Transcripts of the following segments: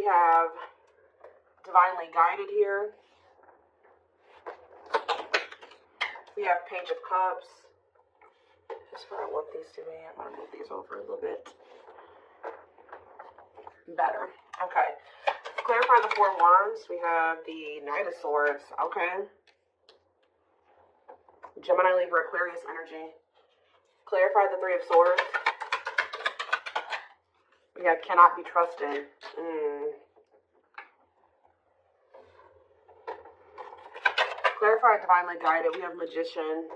we have divinely guided here. We have Page of Cups. Just where I want these to be. I'm going to move these over a little bit. Better. Okay. To clarify the Four of Wands, we have the Knight of Swords. Okay. Gemini, Libra, Aquarius energy. Clarify the Three of Swords. We have cannot be trusted. Clarify divinely guided. We have Magician.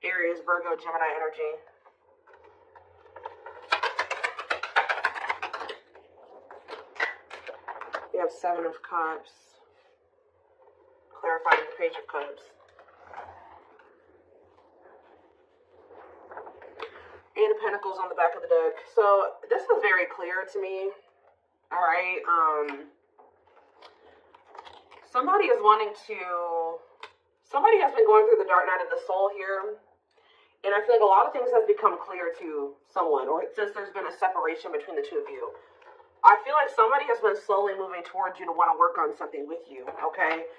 Aries, Virgo, Gemini energy. We have Seven of Cups. Clarifying the Page of Cups. Eight of Pentacles on the back of the deck. So this is very clear to me. All right. Somebody is wanting to. Somebody has been going through the dark night of the soul here, and I feel like a lot of things have become clear to someone, or since there's been a separation between the two of you. I feel like somebody has been slowly moving towards you to want to work on something with you. Okay.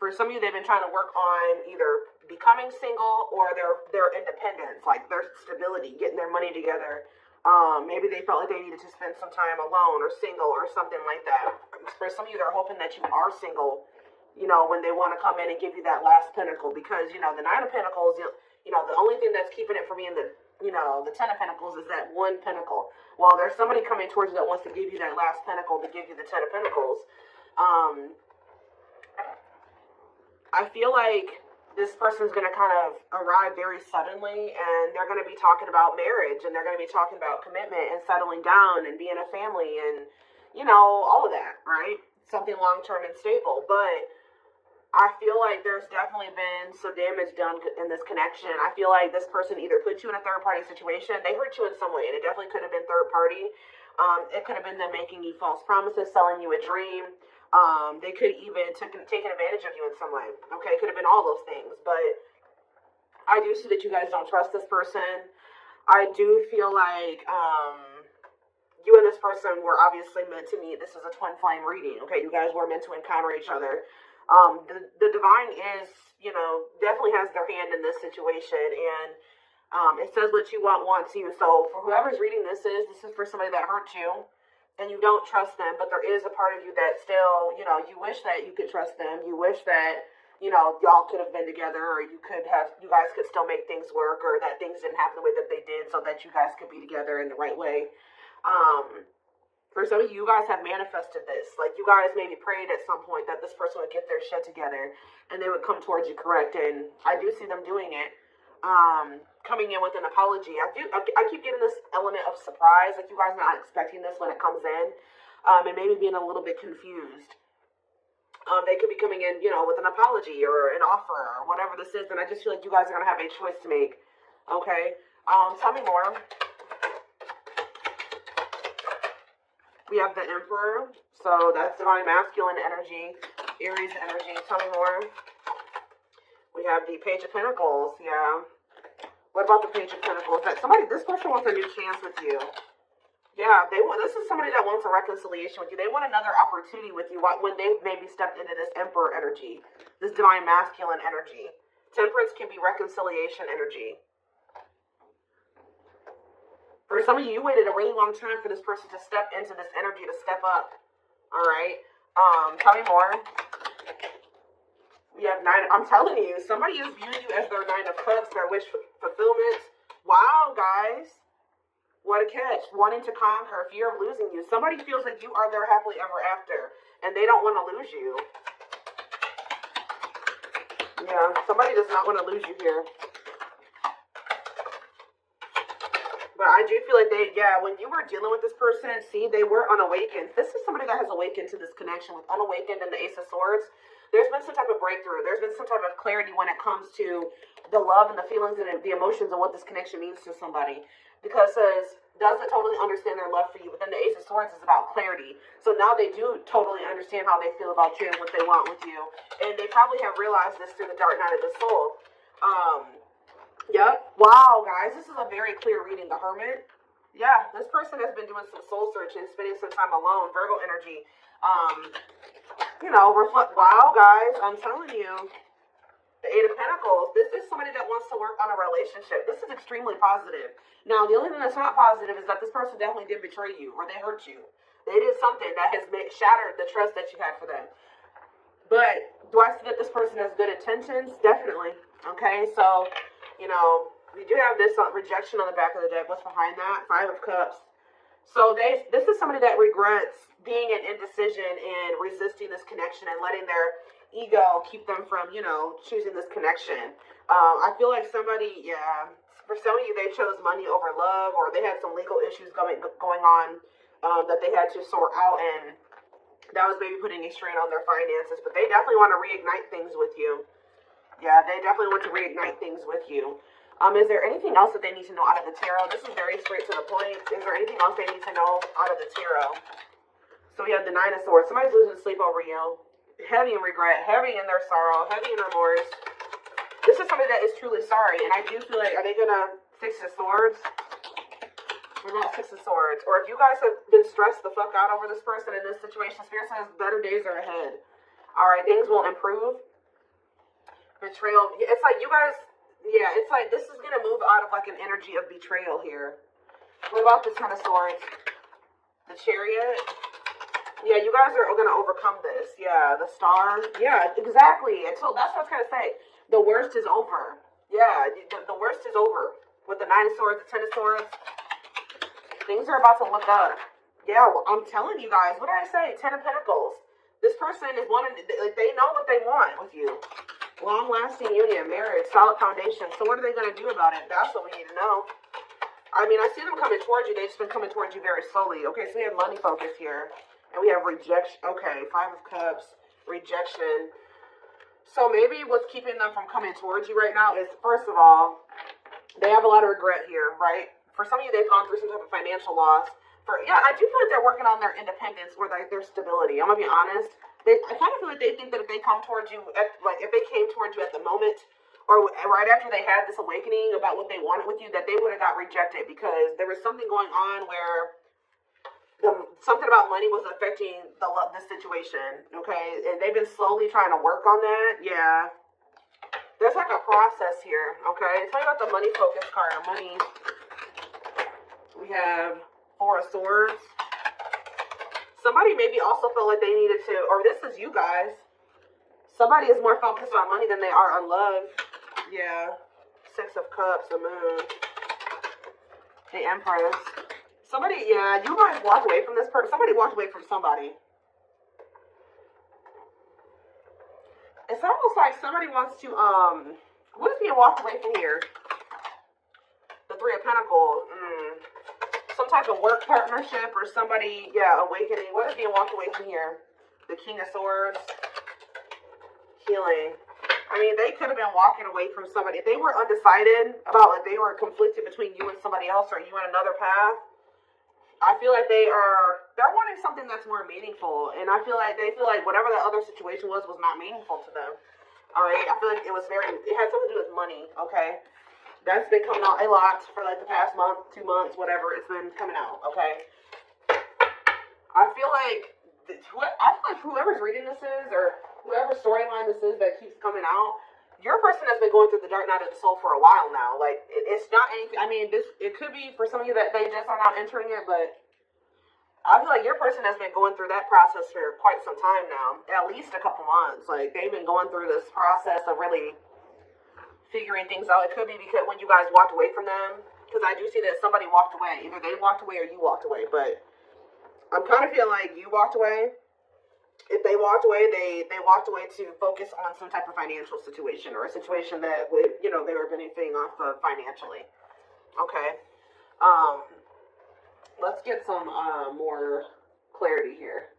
For some of you, they've been trying to work on either becoming single or their independence, like their stability, getting their money together. Maybe they felt like they needed to spend some time alone or single or something like that. For some of you, they're hoping that you are single, you know, when they want to come in and give you that last pinnacle, because, you know, the Nine of Pentacles, you know, the only thing that's keeping it from being the, you know, the Ten of Pentacles is that one pinnacle. Well, there's somebody coming towards you that wants to give you that last pinnacle to give you the Ten of Pentacles. I feel like this person's going to kind of arrive very suddenly, and they're going to be talking about marriage, and they're going to be talking about commitment and settling down and being a family and, you know, all of that, right? Something long-term and stable. But I feel like there's definitely been some damage done in this connection. I feel like this person either put you in a third-party situation. They hurt you in some way, and it definitely could have been third-party. It could have been them making you false promises, selling you a dream. They could even taken advantage of you in some way. Okay, it could have been all those things. But I do see that you guys don't trust this person. I do feel like you and this person were obviously meant to meet. This is a twin flame reading. Okay, you guys were meant to encounter each other. The divine is, you know, definitely has their hand in this situation, and it says what you want wants you. So for whoever's reading this is for somebody that hurt you, and you don't trust them, but there is a part of you that still, you know, you wish that you could trust them. You wish that, you know, y'all could have been together, or you guys could still make things work, or that things didn't happen the way that they did so that you guys could be together in the right way. For some of you, you guys have manifested this. Like, you guys maybe prayed at some point that this person would get their shit together and they would come towards you, correct? And I do see them doing it. Coming in with an apology. I keep getting this element of surprise, like you guys are not expecting this when it comes in, and maybe being a little bit confused. They could be coming in, you know, with an apology or an offer or whatever this is, and I just feel like you guys are going to have a choice to make. Okay? Tell me more. We have the Emperor, so that's divine masculine energy, Aries energy. Tell me more. We have the Page of Pentacles, yeah. What about the Page of Pentacles? That this person wants a new chance with you. Yeah, this is somebody that wants a reconciliation with you. They want another opportunity with you when they've maybe stepped into this Emperor energy, this divine masculine energy. Temperance can be reconciliation energy. For some of you, you waited a really long time for this person to step into this energy, to step up. All right. Tell me more. We have Nine. I'm telling you, somebody is viewing you as their Nine of Cups, their wish fulfillment. Wow, guys. What a catch. Wanting to conquer, fear of losing you. Somebody feels like you are their happily ever after, and they don't want to lose you. Yeah, somebody does not want to lose you here. But I do feel like when you were dealing with this person, see, they were unawakened. This is somebody that has awakened to this connection with unawakened and the Ace of Swords. There's been some type of breakthrough. There's been some type of clarity when it comes to the love and the feelings and the emotions and what this connection means to somebody. Because it doesn't totally understand their love for you. But then the Ace of Swords is about clarity. So now they do totally understand how they feel about you and what they want with you. And they probably have realized this through the dark night of the soul. Yep. Wow, guys. This is a very clear reading. The Hermit. Yeah, this person has been doing some soul searching, spending some time alone. Virgo energy. Reflect. Wow, guys, I'm telling you. The Eight of Pentacles. This is somebody that wants to work on a relationship. This is extremely positive. Now, the only thing that's not positive is that this person definitely did betray you or they hurt you. They did something that has shattered the trust that you had for them. But do I see that this person has good intentions? Definitely. Okay, so, we do have this rejection on the back of the deck. What's behind that? Five of Cups. So this is somebody that regrets being in indecision and resisting this connection and letting their ego keep them from, choosing this connection. I feel like somebody, for some of you, they chose money over love, or they had some legal issues going on that they had to sort out, and that was maybe putting a strain on their finances. But they definitely want to reignite things with you. Yeah, they definitely want to reignite things with you. Is there anything else that they need to know out of the tarot? This is very straight to the point. Is there anything else they need to know out of the tarot? So we have the Nine of Swords. Somebody's losing sleep over you. Heavy in regret, heavy in their sorrow, heavy in remorse. This is somebody that is truly sorry. And I do feel like, are they going to Six of Swords? We're not Six of Swords. Or if you guys have been stressed the fuck out over this person in this situation, Spirit says better days are ahead. Alright, things will improve. Betrayal. It's like you guys... Yeah, it's like this is going to move out of like an energy of betrayal here. What about the Ten of Swords? The Chariot? Yeah, you guys are going to overcome this. Yeah, the Star. Yeah, exactly. That's what I was going to say. The worst is over. Yeah, the worst is over. With the Nine of Swords, the Ten of Swords. Things are about to look up. Yeah, well, I'm telling you guys. What did I say? Ten of Pentacles. This person is wanting, they know what they want with you. Long-lasting union, marriage, solid foundation. So what are they going to do about it? That's what we need to know. I mean, I see them coming towards you. They've just been coming towards you very slowly. Okay, so we have money focus here. And we have rejection. Okay, Five of Cups, rejection. So maybe what's keeping them from coming towards you right now is, first of all, they have a lot of regret here, right? For some of you, they've gone through some type of financial loss. I do feel like they're working on their independence or their stability. I'm going to be honest. I kind of feel like they think that if they come towards you, if they came towards you at the moment, or right after they had this awakening about what they wanted with you, that they would have got rejected because there was something going on where something about money was affecting the situation, okay? And they've been slowly trying to work on that. Yeah. There's like a process here, okay? Tell me about the money focus card. Money. We have Four of Swords. Somebody maybe also felt like they needed to, or this is you guys. Somebody is more focused on money than they are on love. Yeah. Six of Cups, the Moon. The Empress. Somebody, yeah, you guys walked away from this person. Somebody walked away from somebody. It's almost like somebody wants to, what is being walked away from here? The Three of Pentacles. Some type of work partnership or somebody, awakening. What is being walked away from here? The King of Swords. Healing. I mean, they could have been walking away from somebody. If they were undecided about, like, they were conflicted between you and somebody else or you and another path, I feel like they're wanting something that's more meaningful. And I feel like they feel like whatever the other situation was not meaningful to them. All right? I feel like it had something to do with money, okay? That's been coming out a lot for like the past month, 2 months, whatever. It's been coming out, okay? I feel like whoever's reading this is, or whoever storyline this is that keeps coming out, your person has been going through the dark night of the soul for a while now. Like, it's not anything. I mean, it could be for some of you that they just are not entering it, but I feel like your person has been going through that process for quite some time now, at least a couple months. Like, they've been going through this process of really figuring things out. It could be because when you guys walked away from them, because I do see that somebody walked away. Either they walked away or you walked away, but I'm kind of feeling like you walked away. If they walked away, they walked away to focus on some type of financial situation or a situation that would, they were benefiting off of financially. Okay. Let's get some more clarity here.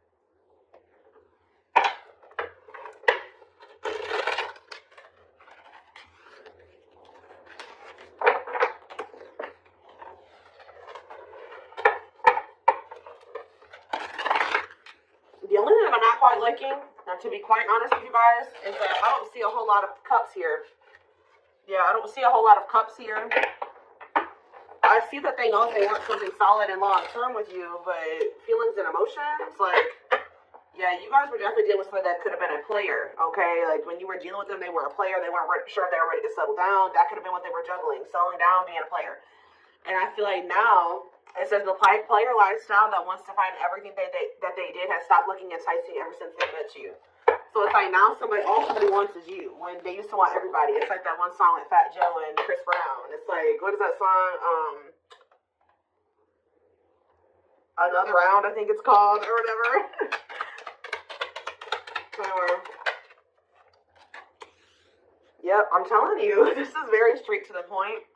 The only thing that I'm not quite liking, and to be quite honest with you guys, is that I don't see a whole lot of cups here. Yeah, I don't see a whole lot of cups here. I see that they know they want something solid and long term with you, but feelings and emotions, like, yeah, you guys were definitely dealing with somebody that could have been a player, okay? Like, when you were dealing with them, they were a player. They weren't sure if they were ready to settle down. That could have been what they were juggling, settling down, being a player. And I feel like now, it says the player lifestyle that wants to find everything that they did has stopped looking enticing ever since they met you. So it's like now all somebody wants is you. When they used to want everybody. It's like that one song with Fat Joe and Chris Brown. It's like, what is that song? Another Round, I think it's called, or whatever. Yep, I'm telling you, this is very straight to the point.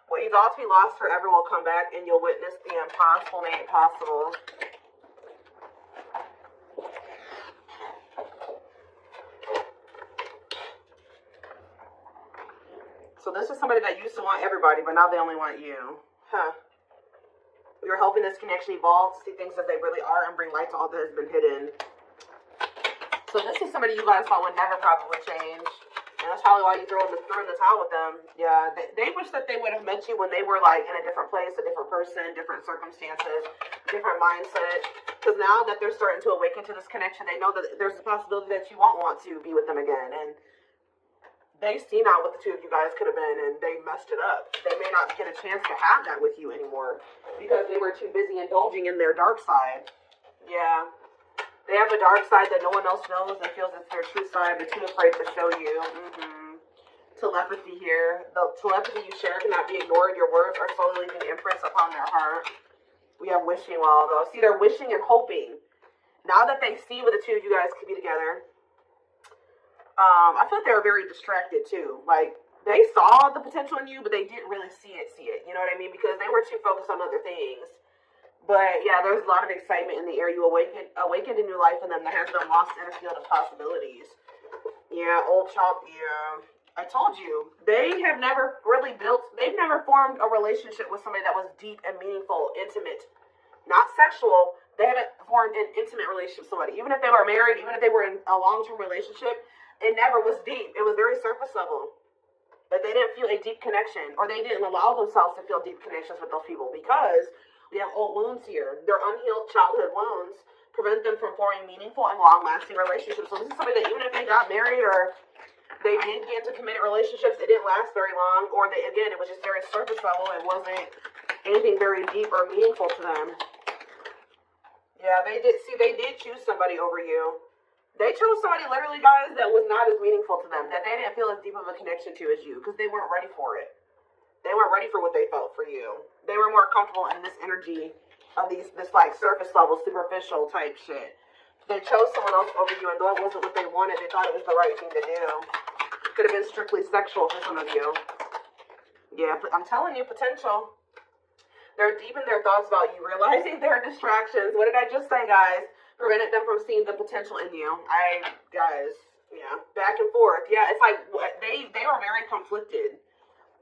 What you thought to be lost forever will come back, and you'll witness the impossible made possible. So this is somebody that used to want everybody, but now they only want you. Huh. You're helping this connection evolve, see things as they really are, and bring light to all that has been hidden. So this is somebody you guys thought would never probably change. And that's probably why you threw in the towel with them. Yeah, they wish that they would have met you when they were like in a different place, a different person, different circumstances, different mindset. Because now that they're starting to awaken to this connection, they know that there's a possibility that you won't want to be with them again. And they see now what the two of you guys could have been, and they messed it up. They may not get a chance to have that with you anymore because they were too busy indulging in their dark side. Yeah. They have a dark side that no one else knows and feels it's their true side, but too afraid to show you. Telepathy here. The telepathy you share cannot be ignored. Your words are slowly leaving imprints upon their heart. We have wishing well, though. See, they're wishing and hoping. Now that they see what the two of you guys could be together, I feel like they were very distracted, too. Like, they saw the potential in you, but they didn't really see it. You know what I mean? Because they were too focused on other things. But, yeah, there's a lot of excitement in the air. You awakened a new life in them that has been lost in a field of possibilities. Yeah, old child, yeah. I told you, they have never they've never formed a relationship with somebody that was deep and meaningful, intimate. Not sexual. They haven't formed an intimate relationship with somebody. Even if they were married, even if they were in a long-term relationship, it never was deep. It was very surface level. But they didn't feel a deep connection, or they didn't allow themselves to feel deep connections with those people because we have old wounds here. Their unhealed childhood wounds prevent them from forming meaningful and long-lasting relationships. So this is somebody that even if they got married or they did get into committed relationships, it didn't last very long, or it was just very surface level. It wasn't anything very deep or meaningful to them. Yeah, they did choose somebody over you. They chose somebody, literally, guys, that was not as meaningful to them, that they didn't feel as deep of a connection to as you, because they weren't ready for it. They weren't ready for what they felt for you. They were more comfortable in this energy of this like surface level, superficial type shit. They chose someone else over you, and though it wasn't what they wanted, they thought it was the right thing to do. Could have been strictly sexual for some of you. Yeah, but I'm telling you, potential. They're deep in their thoughts about you, realizing their distractions. What did I just say, guys? Prevented them from seeing the potential in you. Guys, yeah, back and forth. Yeah, it's like they were very conflicted.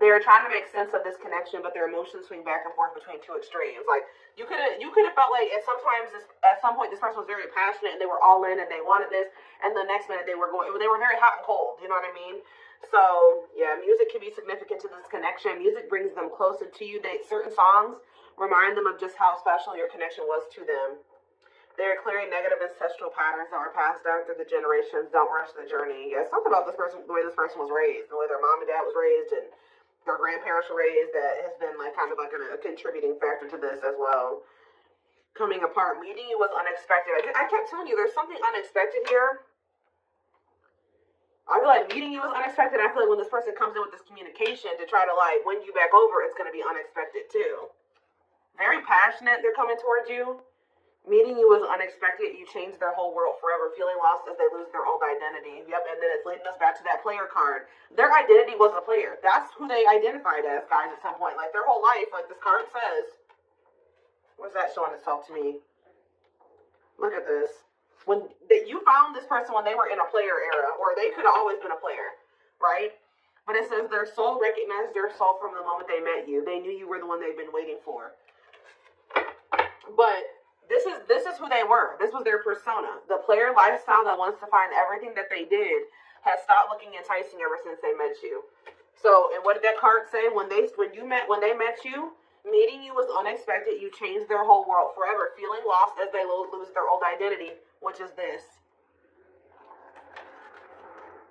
They were trying to make sense of this connection, but their emotions swing back and forth between two extremes. Like you could have felt like at some point this person was very passionate and they were all in and they wanted this, and the next minute they were very hot and cold. You know what I mean? So yeah, music can be significant to this connection. Music brings them closer to you. Certain songs remind them of just how special your connection was to them. They're clearing negative ancestral patterns that were passed down through the generations. Don't rush the journey. Yeah, something about this person, the way this person was raised, the way their mom and dad was raised, and their grandparents were raised, that has been like kind of like a contributing factor to this as well. Coming apart, meeting you was unexpected. I kept telling you, there's something unexpected here. I feel like meeting you was unexpected. I feel like when this person comes in with this communication to try to like win you back over, it's going to be unexpected too. Very passionate, they're coming towards you. Meeting you was unexpected. You changed their whole world forever, feeling lost as they lose their old identity. Yep, and then it's leading us back to that player card. Their identity was a player. That's who they identified as, guys, at some point. Like, their whole life, like this card says. Where's that showing itself to me? Look at this. You found this person when they were in a player era, or they could have always been a player, right? But it says their soul recognized their soul from the moment they met you. They knew you were the one they've been waiting for. But this is who they were. This was their persona. The player lifestyle that wants to find everything that they did has stopped looking enticing ever since they met you. So, and what did that card say? When they met you, Meeting you was unexpected. You changed their whole world forever. Feeling lost as they lose their old identity, which is this.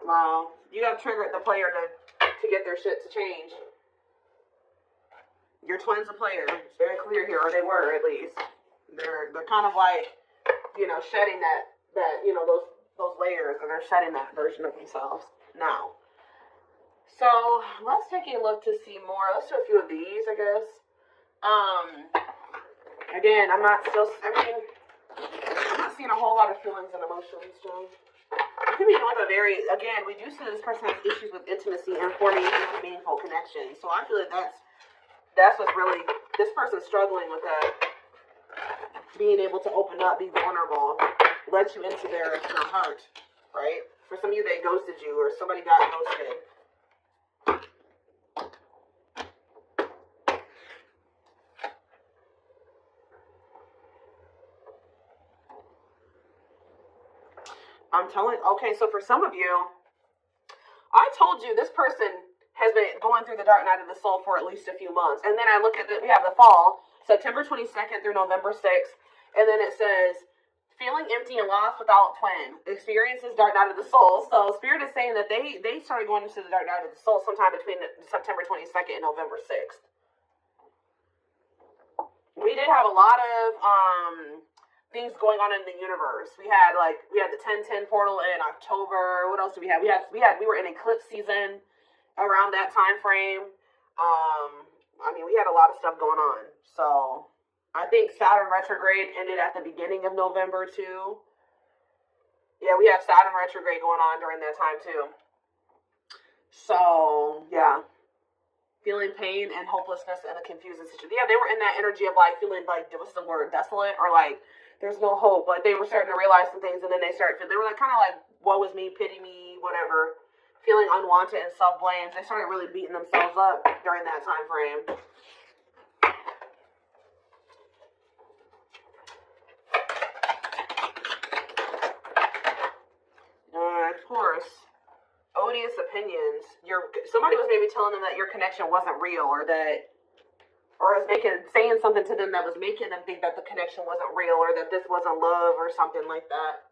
Wow. You have triggered the player to get their shit to change. Your twin's a player. It's very clear here, or they were at least. They're kind of like, you know, shedding that you know, those layers, and they're shedding that version of themselves now. So let's take a look to see more. Let's do a few of these, I guess. Again, I'm not seeing a whole lot of feelings and emotions, Joe. You could be doing again, we do see this person has issues with intimacy and forming meaningful connections. So I feel like that's what's really, this person's struggling with that. Being able to open up, be vulnerable, let you into their heart, right? For some of you, they ghosted you, or somebody got ghosted. Okay, so for some of you, I told you this person has been going through the dark night of the soul for at least a few months. And then I look at we have the fall, September 22nd through November 6th. And then it says, feeling empty and lost without twin, experiences dark night of the soul. So Spirit is saying that they started going into the dark night of the soul sometime between September 22nd and November 6th. We did have a lot of things going on in the universe. We had the 1010 portal in October. What else did we have? We were in eclipse season around that time frame. I mean, we had a lot of stuff going on. So I think Saturn retrograde ended at the beginning of November too. Yeah, we have Saturn retrograde going on during that time too. So yeah, feeling pain and hopelessness and a confusing situation. Yeah, they were in that energy of like feeling like, what's the word, desolate, or like there's no hope. Like they were starting to realize some things, and then they were like kind of like, woe was me, pity me, whatever. Feeling unwanted and self-blame. They started really beating themselves up during that time frame. Of course, odious opinions. Somebody was maybe telling them that your connection wasn't real, or was saying something to them that was making them think that the connection wasn't real, or that this wasn't love, or something like that.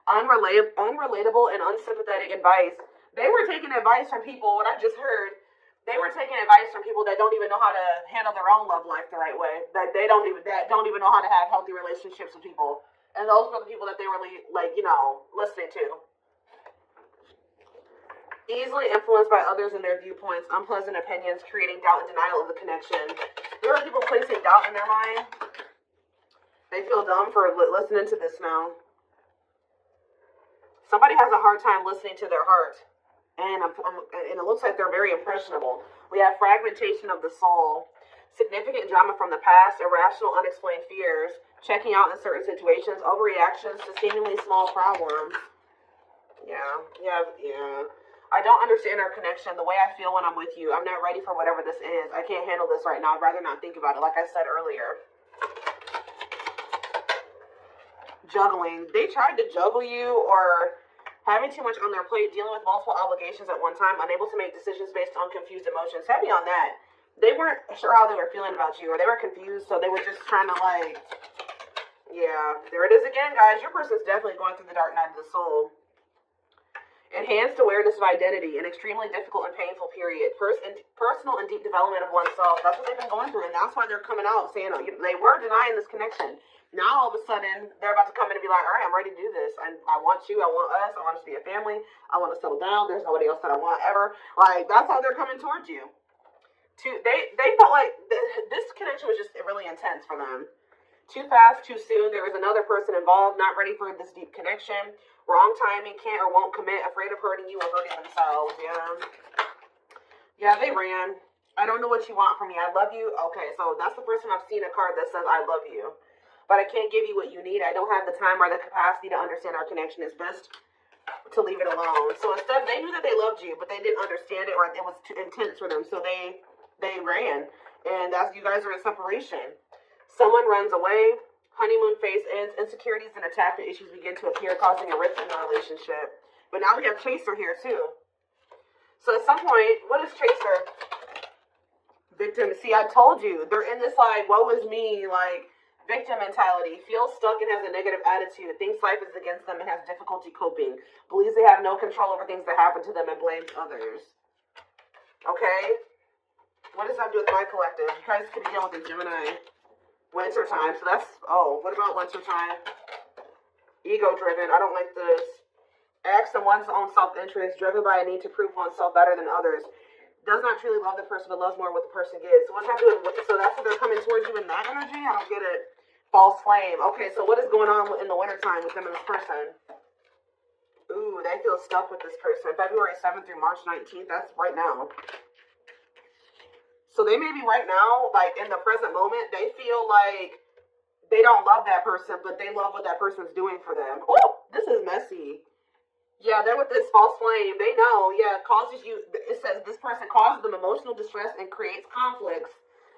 Unrelatable and unsympathetic advice. They were taking advice from people. What I just heard, they were taking advice from people that don't even know how to handle their own love life the right way. That don't even know how to have healthy relationships with people. And those were the people that they were listening to. Easily influenced by others and their viewpoints, unpleasant opinions, creating doubt and denial of the connection. There are people placing doubt in their mind. They feel dumb for listening to this now. Somebody has a hard time listening to their heart. And it looks like they're very impressionable. We have fragmentation of the soul, significant drama from the past, irrational, unexplained fears, checking out in certain situations, overreactions to seemingly small problems. Yeah. I don't understand our connection, the way I feel when I'm with you. I'm not ready for whatever this is. I can't handle this right now. I'd rather not think about it, like I said earlier. Juggling. They tried to juggle you, or having too much on their plate, dealing with multiple obligations at one time, unable to make decisions based on confused emotions. Heavy on that. They weren't sure how they were feeling about you, or they were confused, so they were just trying to yeah, there it is again, guys. Your person's definitely going through the dark night of the soul. Enhanced awareness of identity, an extremely difficult and painful period. Personal and deep development of oneself. That's what they've been going through, and that's why they're coming out saying they were denying this connection. Now all of a sudden they're about to come in and be like, all right, I'm ready to do this. I want you. I want us. I want us to be a family. I want to settle down. There's nobody else that I want ever. Like, that's how they're coming towards you. They felt like this connection was just really intense for them. Too fast, too soon. There was another person involved, not ready for this deep connection. Wrong timing, can't or won't commit, afraid of hurting you or hurting themselves. Yeah, they ran. I don't know what you want from me. I love you. Okay, so that's the first time I've seen a card that says I love you. But I can't give you what you need. I don't have the time or the capacity to understand our connection. It's best to leave it alone. So instead, they knew that they loved you, but they didn't understand it, or it was too intense for them. So they ran. And as you guys are in separation. Someone runs away, honeymoon phase ends, insecurities and attachment issues begin to appear, causing a rift in the relationship. But now we have Chaser here too. So at some point, what is Chaser? Victim. See, I told you. They're in this, like, woe is me, like, victim mentality. Feels stuck and has a negative attitude. Thinks life is against them and has difficulty coping. Believes they have no control over things that happen to them and blames others. Okay? What does that do with my collective? You guys could be dealing with a Gemini. Winter time. So that's, oh, what about winter time? Ego driven. I don't like this. Acts in one's own self-interest, driven by a need to prove oneself better than others. Does not truly love the person, but loves more what the person gives. So what's happening? So that's what they're coming towards you in that energy? I don't get it. False flame. Okay, so what is going on in the wintertime with them and this person? Ooh, they feel stuck with this person. February 7th through March 19th. That's right now. So they may be right now, like in the present moment, they feel like they don't love that person, but they love what that person's doing for them. Oh, this is messy. Yeah, they're with this false flame. They know, yeah, causes you, it says this person causes them emotional distress and creates conflicts,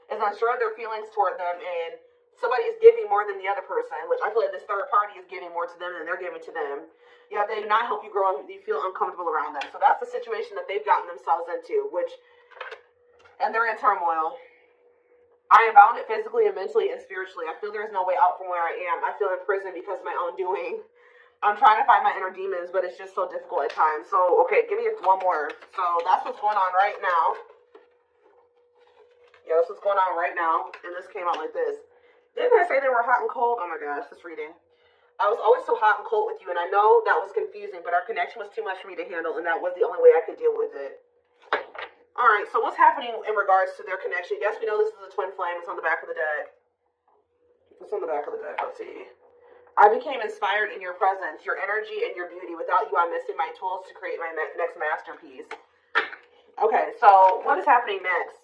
is unsure of their feelings toward them, and somebody is giving more than the other person, which I feel like this third party is giving more to them than they're giving to them. Yeah, they do not help you grow, and you feel uncomfortable around them. So that's the situation that they've gotten themselves into, and they're in turmoil. I am bounded physically and mentally and spiritually. I feel there is no way out from where I am. I feel in prison because of my own doing. I'm trying to find my inner demons, but it's just so difficult at times. So, okay, give me one more. So, that's what's going on right now. Yeah, that's what's going on right now. And this came out like this. Didn't I say they were hot and cold? Oh my gosh, this reading. I was always so hot and cold with you, and I know that was confusing, but our connection was too much for me to handle, and that was the only way I could deal with it. Alright, so what's happening in regards to their connection? Yes, we know this is a twin flame. It's on the back of the deck. It's on the back of the deck. Let's see. I became inspired in your presence, your energy, and your beauty. Without you, I'm missing my tools to create my next masterpiece. Okay, so what is happening next?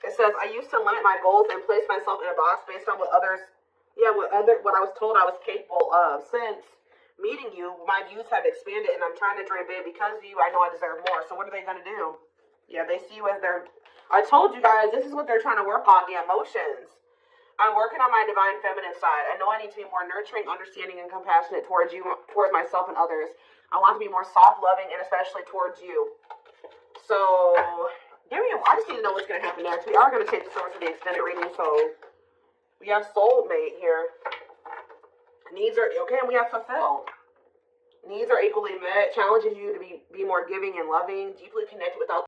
It says, I used to limit my goals and place myself in a box based on what I was told I was capable of. Since meeting you, my views have expanded, and I'm trying to dream big. Because of you, I know I deserve more. So what are they going to do? Yeah, they see you as I told you guys, this is what they're trying to work on, the emotions. I'm working on my divine feminine side. I know I need to be more nurturing, understanding, and compassionate towards you, towards myself and others. I want to be more soft, loving, and especially towards you. So, I just need to know what's going to happen next. We are going to take the source of the extended reading, so we have soulmate here. Needs are, okay, and we have fulfilled. Needs are equally met. Challenges you to be more giving and loving, deeply connected without